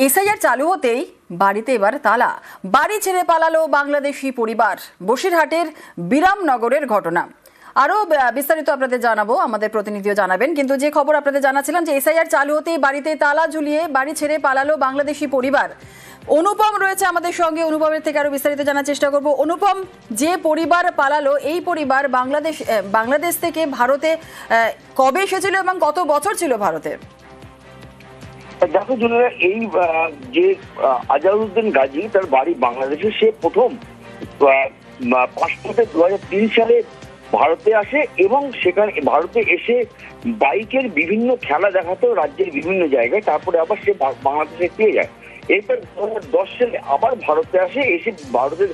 SIR চালু হতেই বাড়িতে এবার তালা, বাড়ি ছেড়ে পালালো বাংলাদেশি পরিবার। বসিরহাটের বিরামনগরের ঘটনা। আরো বিস্তারিত আপনাদের জানাবো, আমাদের প্রতিনিধিও জানাবেন। কিন্তু যে খবর আপনাদের জানাচ্ছিলাম যে এসআইআর চালু হতেই বাড়িতে তালা ঝুলিয়ে বাড়ি ছেড়ে পালালো বাংলাদেশি পরিবার। অনুপম রয়েছে আমাদের সঙ্গে, অনুপমের থেকে আরো বিস্তারিত জানার চেষ্টা করব। অনুপম, যে পরিবার পালালো এই পরিবার বাংলাদেশ থেকে ভারতে কবে এসেছিল এবং কত বছর ছিল ভারতে? দেখো জুনিয়র, এই যে আজারউদ্দিন গাজী, তার বাড়ি বাংলাদেশে। সে প্রথম পাসপোর্টে 2003 সালে ভারতে আসে এবং সেখানে ভারতে এসে বাইকের বিভিন্ন খেলা দেখাতো রাজ্যের বিভিন্ন জায়গায়। তারপরে আবার সে বাংলাদেশে ফিরে যায়। এরপর 2010 সালে আবার ভারতে আসে, এসে ভারতের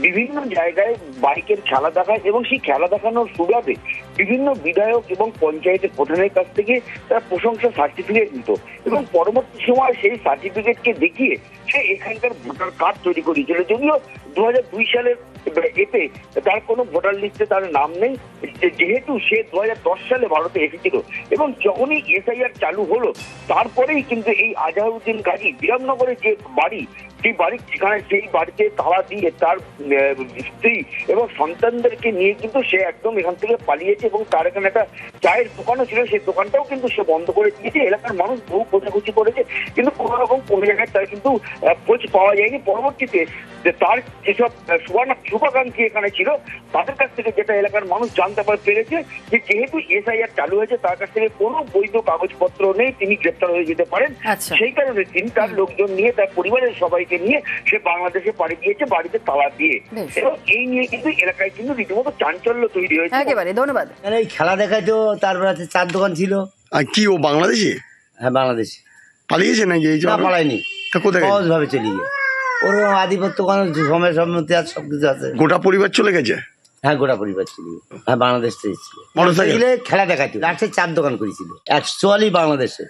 বিভিন্ন জায়গায় বাইকের খেলা দেখায় এবং সেই খেলা দেখানোর সুবাদে বিভিন্ন বিধায়ক এবং পঞ্চায়েতের প্রধানের কাছ থেকে তারা প্রশংসা সার্টিফিকেট নিত এবং পরবর্তী সময় সেই সার্টিফিকেটকে দেখিয়ে সে এখানকার ভোটার কার্ড তৈরি করেছিল। যদিও 2002 সালের এতে তার কোনো ভোটার লিস্টে তার নাম নেই, যেহেতু সে 2010 সালে ভারতে এসেছিল। এবং যখনই এসআইআর চালু হলো তারপরেই কিন্তু এই আজারউদ্দিন গাজী বিরামনগরের যে বাড়ি, সেই বাড়িতে তালা দিয়ে তার স্ত্রী এবং সন্তানদেরকে নিয়ে কিন্তু সে একদম এখান থেকে পালিয়েছে। এবং তার এখানে একটা চায়ের দোকানও ছিল, সেই দোকানটাও কিন্তু সে বন্ধ করে দিয়েছে। এলাকার মানুষ বহু খোঁজাখুঁজি করেছে, কিন্তু কোনো রকম কোনো জায়গায় তার কিন্তু খোঁজ পাওয়া যায়নি। পরবর্তীতে যে তার যেসব শুভাকাঙ্ক্ষী এখানে ছিল তাদের কাছ থেকে যেটা এলাকার মানুষ জানতে পেরেছে যে যেহেতু এসআইআর চালু হয়েছে তার কাছ থেকে কোনো বৈধ কাগজপত্র নেই, তিনি গ্রেপ্তার হয়ে যেতে পারেন। সেই কারণে তিনি তার লোকজন নিয়ে, তার পরিবারের সবাইকে নিয়ে সে বাংলাদেশে পাড়ি দিয়েছে, বাড়িতে তালা দিয়ে। এবং এই নিয়ে কিন্তু এলাকায় কিন্তু রীতিমতো চাঞ্চল্য তৈরি হয়েছে। একেবারে ধন্যবাদ। এই খেলা দেখাইতো, তারপর আছে চার দোকান ছিল। আর কি ও বাংলাদেশি? হ্যাঁ, বাংলাদেশি। পালিয়েছে নাকি? এই পালায়নি, সহজ ভাবে চলে গিয়ে ওর আধিপত্য সময় সম্মতি আছে, সবকিছু আছে। গোটা পরিবার চলে গেছে? হ্যাঁ, গোটা পরিবার ছিল। হ্যাঁ, বাংলাদেশ থেকে ছিল, খেলা দেখাইতো, লাস্টে চার দোকান করেছিল অ্যাকচুয়ালি বাংলাদেশে।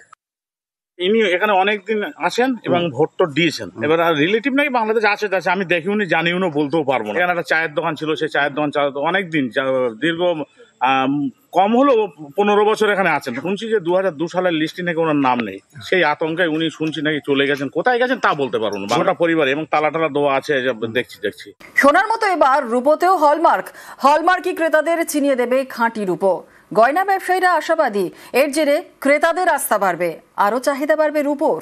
ইনি এখানে অনেকদিন আছেন এবং ভোট দিয়েছেন। এবার রিলেটিভ নাকি বাংলাদেশ আছে, আমি দেখিওনি, জানিও না, বলতেও পারবো না। এখানে একটা চায়ের দোকান ছিল, সেই চায়ের দোকান চালাতো অনেকদিন, দীর্ঘ কম হলো 15 বছর এখানে আছেন। শুনছি যে 2002 সালের লিস্টে নাকি ওনার নাম নেই। সেই আতঙ্কে উনি শুনছি নাকি চলে গেছেন, কোথায় গেছেন তা বলতে পারবো না। বাংলা পরিবার এবং তালা দেওয়া আছে, দেখছি। সোনার মতো এবার রূপোতেও হলমার্কই ক্রেতাদের ছিনিয়ে দেবে খাঁটি রূপো। গয়না ব্যবসায়ীরা আশাবাদী, এর জেরে ক্রেতাদের আস্থা বাড়বে, আরো চাহিদা বাড়বে রূপোর।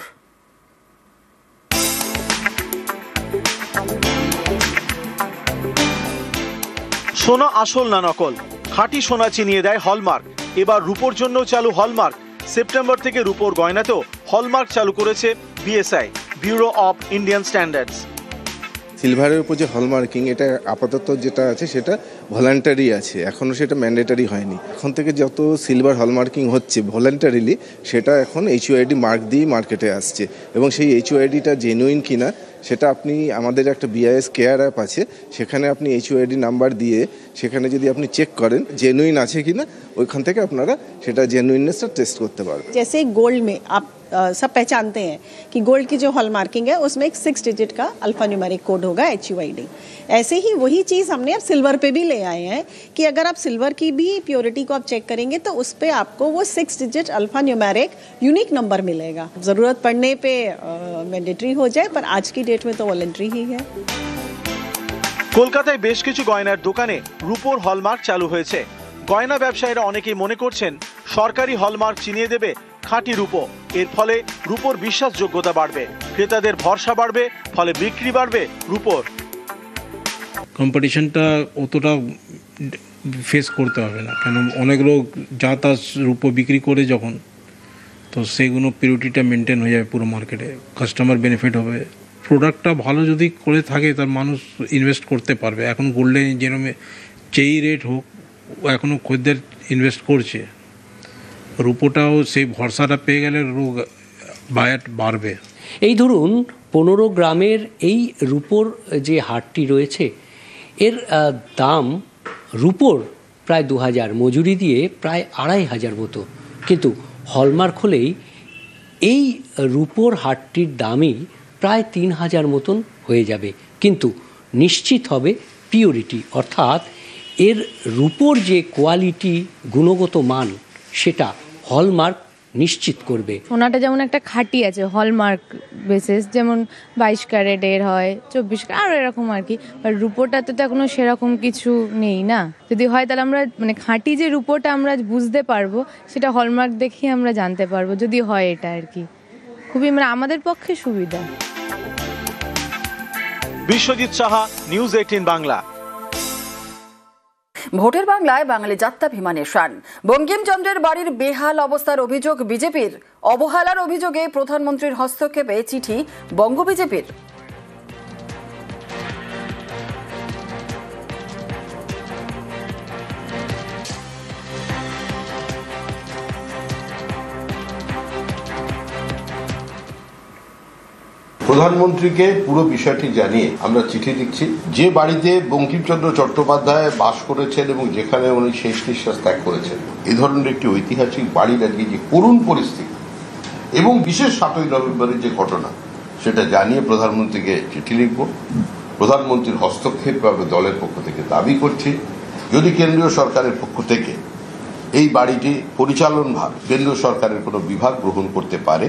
সোনা আসল না নকল, খাঁটি সোনা চিনিয়ে দেয় হলমার্ক। এবার রূপোর জন্য চালু হলমার্ক। সেপ্টেম্বর থেকে রূপোর গয়নাতেও হলমার্ক চালু করেছে BSI, bureau of Indian standards. সিলভারের উপর যে হলমার্কিং, এটা আপাতত যেটা আছে সেটা ভলান্টারি আছে, এখনও সেটা ম্যান্ডেটারি হয়নি। এখন থেকে যত সিলভার হলমার্কিং হচ্ছে ভলান্টারিলি, সেটা এখন এইচইউআইডি মার্ক দিয়ে মার্কেটে আসছে। এবং সেই এইচইউআইডিটা জেনুইন কিনা সেটা আপনি, আমাদের একটা বিআইএস কেয়ার অ্যাপ আছে, সেখানে আপনি এইচইউআইডি নাম্বার দিয়ে সেখানে যদি আপনি চেক করেন জেনুইন আছে কিনা, ওইখান থেকে আপনারা সেটা জেনুইননেসটা টেস্ট করতে পারবেন। जैसे गोल्ड में आप सब पहचानते हैं कि गोल्ड की जो हॉलमार्किंग है उसमें एक 6 डिजिट का अल्फान्यूमेरिक कोड होगा, HUID। ऐसे ही वही चीज़ हमने अब सिल्वर पे भी ले आए हैं कि अगर आप सिल्वर की भी प्योरिटी को आप चेक करेंगे तो उस पर आपको वो 6 डिजिट अल्फान्यूमेरिक यूनिक नंबर मिलेगा। ज़रूरत पड़ने पे मैंडेटरी हो जाए, पर आज की डेट में तो वॉलंटरी ही है। কলকাতায় বেশ কিছু গয়নার দোকানে রূপোর হলমার্ক চালু হয়েছে। গয়না ব্যবসায়ীরা অনেকেই মনে করছেন সরকারি হলমার্ক চিনিয়ে দেবে খাঁটি রূপো। এর ফলে রূপোর বিশ্বাসযোগ্যতা বাড়বে, ক্রেতাদের ভরসা বাড়বে, ফলে বিক্রি বাড়বে রূপোর। কম্পিটিশনটা অতটা ফেস করতে হবে না, কেন অনেক লোক যা তা রূপো বিক্রি করে যখন, তো সেইগুলো পিউরিটিটা মেনটেন হয়ে যাবে পুরো মার্কেটে, কাস্টমার বেনিফিট হবে। প্রোডাক্টটা ভালো যদি করে থাকে তার মানুষ ইনভেস্ট করতে পারবে। এখন গোল্ডে যেরকম যেই রেট হোক এখনও খদ্দের ইনভেস্ট করছে, রূপোটাও সেই ভরসাটা পেয়ে গেলে বায়ার বাড়বে। এই ধরুন 15 গ্রামের এই রূপোর যে হাটটি রয়েছে, এর দাম রূপোর প্রায় 2000, মজুরি দিয়ে প্রায় 2500 মতো। কিন্তু হলমার্ক হলেই এই রূপোর হাটটির দামই প্রায় 3000 মতন হয়ে যাবে, কিন্তু নিশ্চিত হবে পিওরিটি, অর্থাৎ এর রূপোর যে কোয়ালিটি, গুণগত মান, সেটা হলমার্ক নিশ্চিত করবে। সোনাটা যেমন একটা খাঁটি আছে হলমার্ক বেসিস, যেমন 22 ক্যারেটের হয়, 24 ক্যারেট আর এরকম আর কি। আর রূপোটাতে তো এখনো সেরকম কিছু নেই না। যদি হয় তাহলে আমরা মানে খাঁটি যে রূপোটা আমরা বুঝতে পারবো, সেটা হলমার্ক দেখেই আমরা জানতে পারবো, যদি হয় এটা আর কি। খুবই মানে আমাদের পক্ষে সুবিধা। বিশ্বজিৎ সাহা, নিউজ 18 বাংলা। ভোটের বাংলায় বাঙালি যাত্রাভিমানের শান। বঙ্কিমচন্দ্রের বাড়ির বেহাল অবস্থার অভিযোগ বিজেপির, অবহেলার অভিযোগে প্রধানমন্ত্রীর হস্তক্ষেপে চিঠি বঙ্গ বিজেপির। প্রধানমন্ত্রীকে পুরো বিষয়টি জানিয়ে আমরা চিঠি লিখছি। যে বাড়িতে বঙ্কিমচন্দ্র চট্টোপাধ্যায় বাস করেছেন এবং যেখানে উনি শেষ নিঃশ্বাস ত্যাগ করেছেন, এ ধরনের একটি ঐতিহাসিক বাড়ির আজকে যে করুণ পরিস্থিতি এবং বিশেষ 7ই নভেম্বরের যে ঘটনা, সেটা জানিয়ে প্রধানমন্ত্রীকে চিঠি লিখব। প্রধানমন্ত্রীর হস্তক্ষেপ পাবে দলের পক্ষ থেকে দাবি করছি। যদি কেন্দ্রীয় সরকারের পক্ষ থেকে এই বাড়িটি পরিচালনভার কেন্দ্রীয় সরকারের কোনো বিভাগ গ্রহণ করতে পারে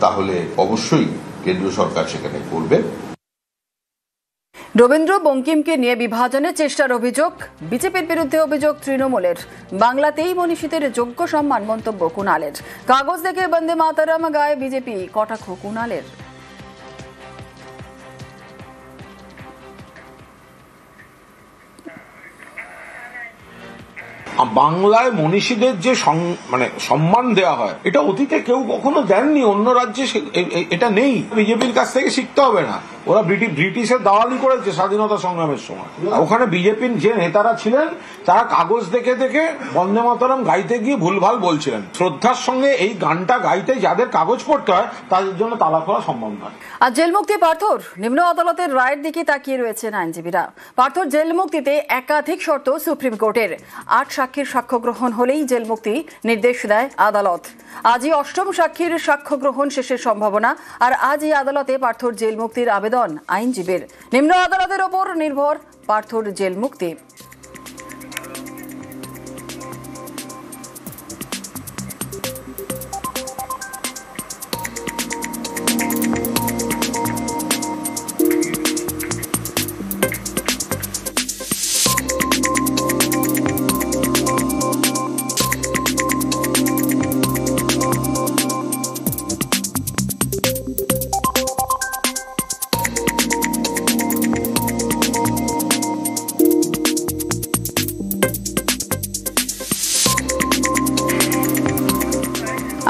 তাহলে অবশ্যই কেন্দ্রীয় সরকার সেখানে করবে। রবীন্দ্র বঙ্কিমকে নিয়ে বিভাজনের চেষ্টার অভিযোগ বিজেপির বিরুদ্ধে, অভিযোগ তৃণমূলের। বাংলাতেই মনীষীদের যোগ্য সম্মান, মন্তব্য কুণালের। কাগজ দেখে বন্দে মাতরম গায়ে বিজেপি, কটাক্ষ কুণালের। বাংলায় মনীষীদের যে মানে সম্মান দেওয়া হয়, এটা অতীতে কেউ কখনো দেননি, অন্য রাজ্যে এটা নেই। বিজেপির কাছ থেকে শিখতে হবে না, ওরা ব্রিটিশের দালালি করেছে স্বাধীনতা সংগ্রামের সময়। ওখানে বিজেপির যে নেতারা ছিলেন তারা কাগজ দেখে দেখে বন্দে মাতরম গাইতে গিয়ে ভুলভাল বলছিলেন। শ্রদ্ধার সঙ্গে এই গানটা গাইতে যাদের কাগজ পড়তে হয় তাদের জন্য তালা খোলা সম্ভব নয়। আর জেল মুক্তি পার্থর, নিম্ন আদালতের রায়ের দিকে তাকিয়ে রয়েছেন আইনজীবীরা। পার্থর জেল মুক্তিতে একাধিক শর্ত সুপ্রিম কোর্টের। 8 সাক্ষীর সাক্ষ্য গ্রহণ হলেই জেল মুক্তি নির্দেশ দেয় আদালত। আজই 8ম সাক্ষীর সাক্ষ্য গ্রহণ শেষের সম্ভাবনা। আর আজই আদালতে পার্থর জেল মুক্তির আবেদন আইনজীবীর। নিম্ন আদালতের ওপর নির্ভর পার্থর জেল মুক্তি।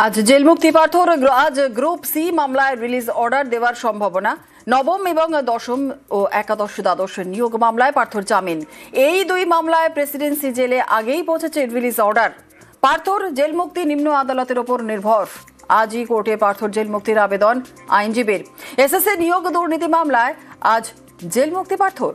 আজ জেল মুক্তি পার্থর। আজ গ্রুপ সি মামলায় রিলিজ অর্ডার দেওয়ার সম্ভাবনা। 9ম এবং 10ম ও একাদশ দ্বাদশ নিয়োগ মামলায় পার্থর জামিন। এই 2 মামলায় প্রেসিডেন্সি জেলে আগেই পৌঁছেছে রিলিজ অর্ডার। পার্থর জেল মুক্তি নিম্ন আদালতের ওপর নির্ভর। আজই কোর্টে পার্থর জেল মুক্তির আবেদন আইনজীবীর। এসএসসি নিয়োগ দুর্নীতি মামলায় আজ জেল মুক্তি পার্থর।